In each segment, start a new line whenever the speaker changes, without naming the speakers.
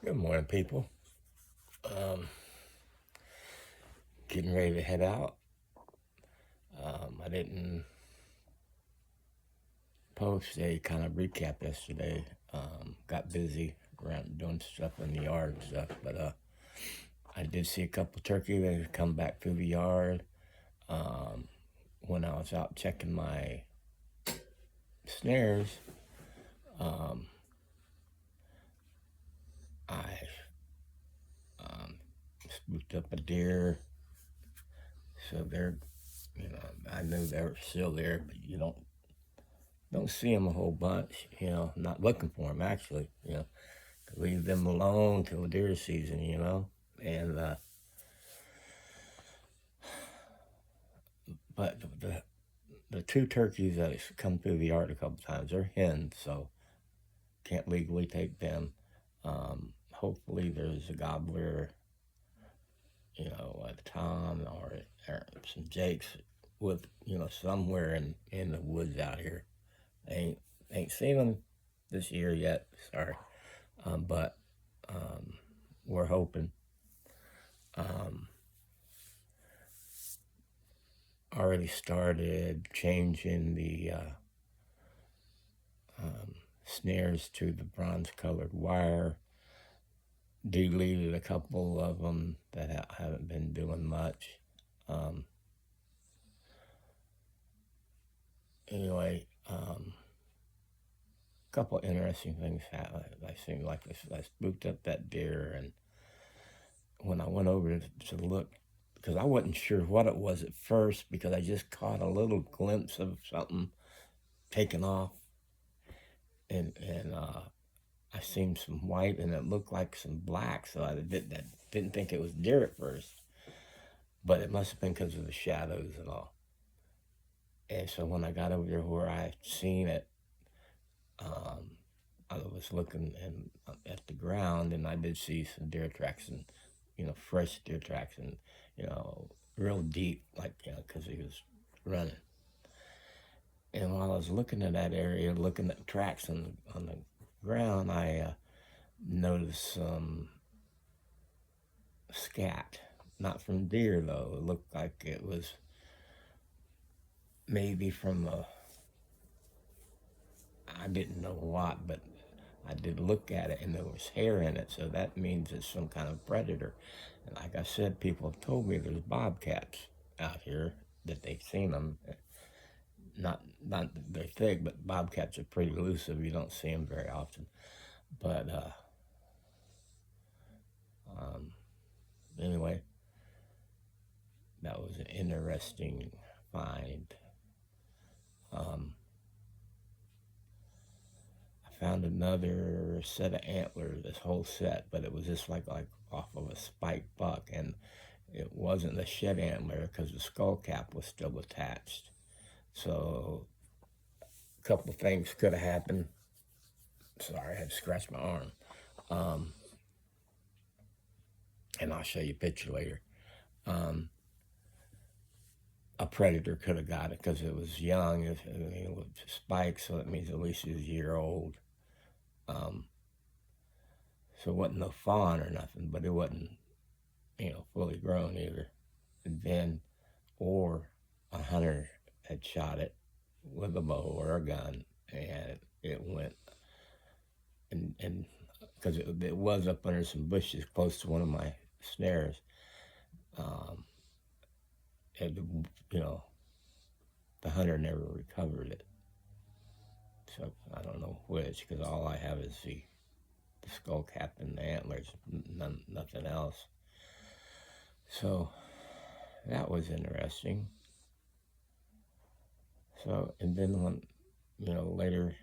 Good morning, people. Um, Getting ready to head out. I didn't post a kind of recap yesterday. Got busy around doing stuff in the yard and stuff, but I did see a couple turkey that come back through the yard. Um, when I was out checking my snares, um, I spooked up a deer. So I knew they were still there, but you don't see them a whole bunch. Not looking for them actually. Leave them alone till deer season. And but the two turkeys that have come through the yard a couple times are hens, so can't legally take them. Hopefully, there's a gobbler, a tom or some jakes with somewhere in the woods out here. Ain't seen them this year yet. Sorry, but um, we're hoping. Um, Already started changing the snares to the bronze colored wire. Deleted a couple of them that haven't been doing much. Um, anyway, a couple interesting things happened. I seemed like I spooked up that deer, and when I went over to look, because I wasn't sure what it was at first, because I just caught a little glimpse of something taking off, and I seen some white and it looked like some black, so I didn't think it was deer at first, but it must have been because of the shadows and all. And so when I got over there where I seen it, um, I was looking at the ground, and I did see some deer tracks, and fresh deer tracks, and real deep, like because he was running. And while I was looking at that area, looking at the tracks on the ground, I noticed some scat. Not from deer though. It looked like it was maybe from I didn't know what, but I did look at it and there was hair in it, so that means it's some kind of predator. And like I said, people have told me there's bobcats out here that they've seen them. Not that they're thick, but bobcats are pretty elusive. You don't see them very often. But um, anyway, that was an interesting find. Um, I found another set of antlers, this whole set, but it was just like off of a spiked buck, and it wasn't the shed antler because the skull cap was still attached. So a couple of things could have happened. Sorry, I had to scratch my arm. Um, and I'll show you a picture later. Um, a predator could have got it because it was young. It was spiked, so that means at least it was a year old. Um, so it wasn't no fawn or nothing, but it wasn't, fully grown either. And then, or a hunter had shot it with a bow or a gun, and it went, and because it was up under some bushes close to one of my snares, um, and, the hunter never recovered it. So I don't know which, because all I have is the skull cap and the antlers, nothing else. So that was interesting. So, and then when, later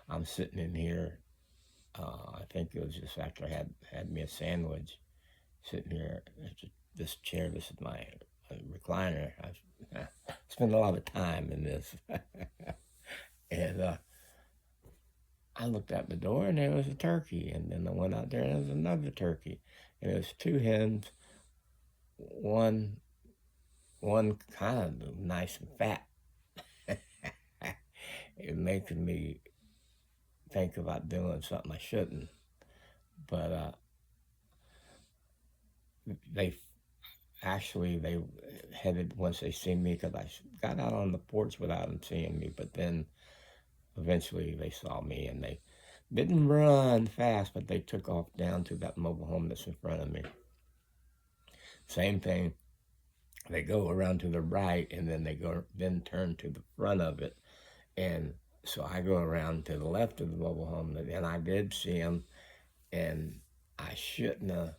I'm sitting in here, I think it was just after I had me a sandwich, sitting here at this chair. This is my recliner. I've spent a lot of time in this. And I looked out the door and there was a turkey. And then I went out there and there was another turkey. And it was two hens, one one kind of nice and fat. It making me think about doing something I shouldn't. But they they headed once they seen me because I got out on the porch without them seeing me. But then eventually they saw me and they didn't run fast, but they took off down to that mobile home that's in front of me. Same thing. They go around to the right and then then turn to the front of it. And so I go around to the left of the mobile home and I did see them, and I shouldn't have.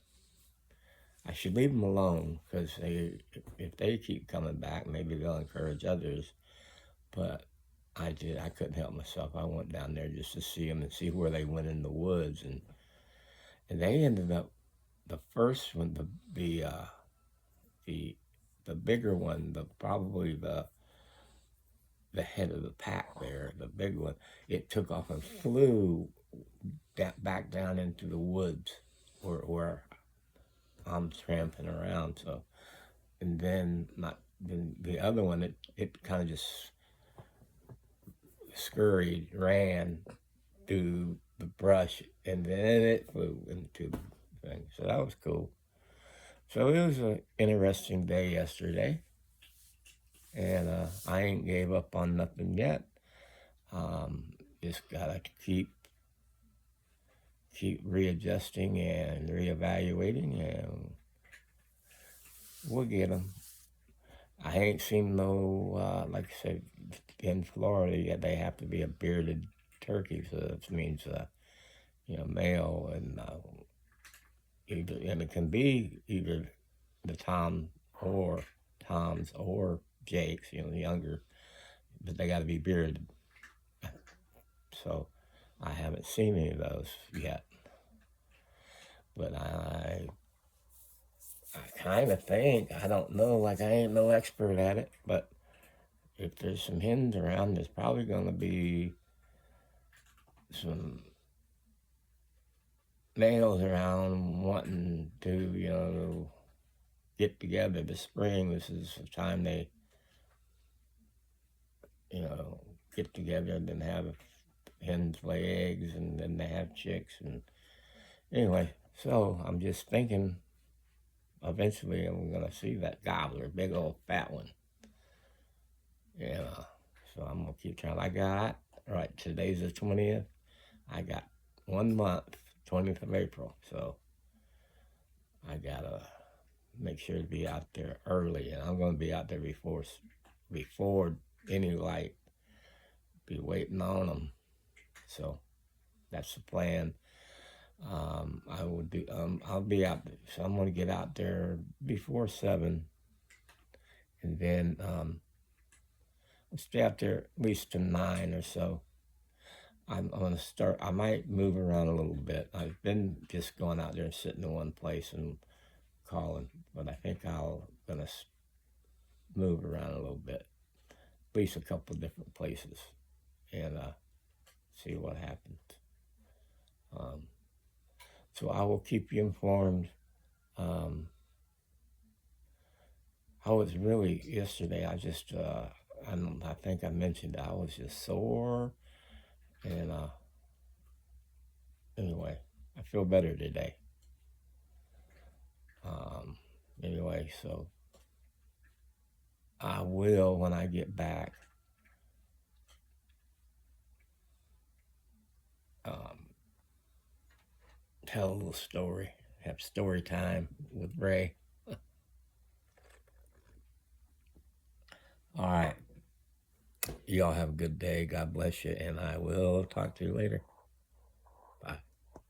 I should leave them alone because if they keep coming back, maybe they'll encourage others. But I couldn't help myself. I went down there just to see them and see where they went in the woods, and they ended up the first one, the bigger one, probably the head of the pack there, the big one. It took off and flew back down into the woods where I'm tramping around. So, and then the other one, it kind of just scurried, ran through the brush, and then it flew into the thing. So that was cool. So it was an interesting day yesterday, and I ain't gave up on nothing yet. Just gotta keep readjusting and reevaluating, and we'll get them. I ain't seen no, like I said, in Florida, they have to be a bearded turkey, so that means, male, and it can be either the Toms or Jakes, younger, but they got to be bearded. So I haven't seen any of those yet, but I kind of think, I don't know, like I ain't no expert at it, but if there's some hens around, there's probably going to be some males around wanting to, get together this spring. This is the time they, get together and then have hens lay eggs and then they have chicks. And anyway, so I'm just thinking eventually I'm going to see that gobbler, big old fat one. So I'm going to keep trying. Right, today's the 20th. I got 1 month, 20th of April. So I got to make sure to be out there early. And I'm going to be out there before any light. Be waiting on them. So that's the plan. I'll be out there. So I'm going to get out there before 7. And then I'll stay out there at least to 9 or so. I'm going to start. I might move around a little bit. I've been just going out there and sitting in one place and calling, but I think I'm going to move around a little bit, at least a couple different places, and see what happens. So I will keep you informed. I was really, yesterday, I think I mentioned I was just sore, and anyway, I feel better today. Anyway, so I will, when I get back, tell a little story, have story time with Ray. All right. Y'all have a good day. God bless you, and I will talk to you later.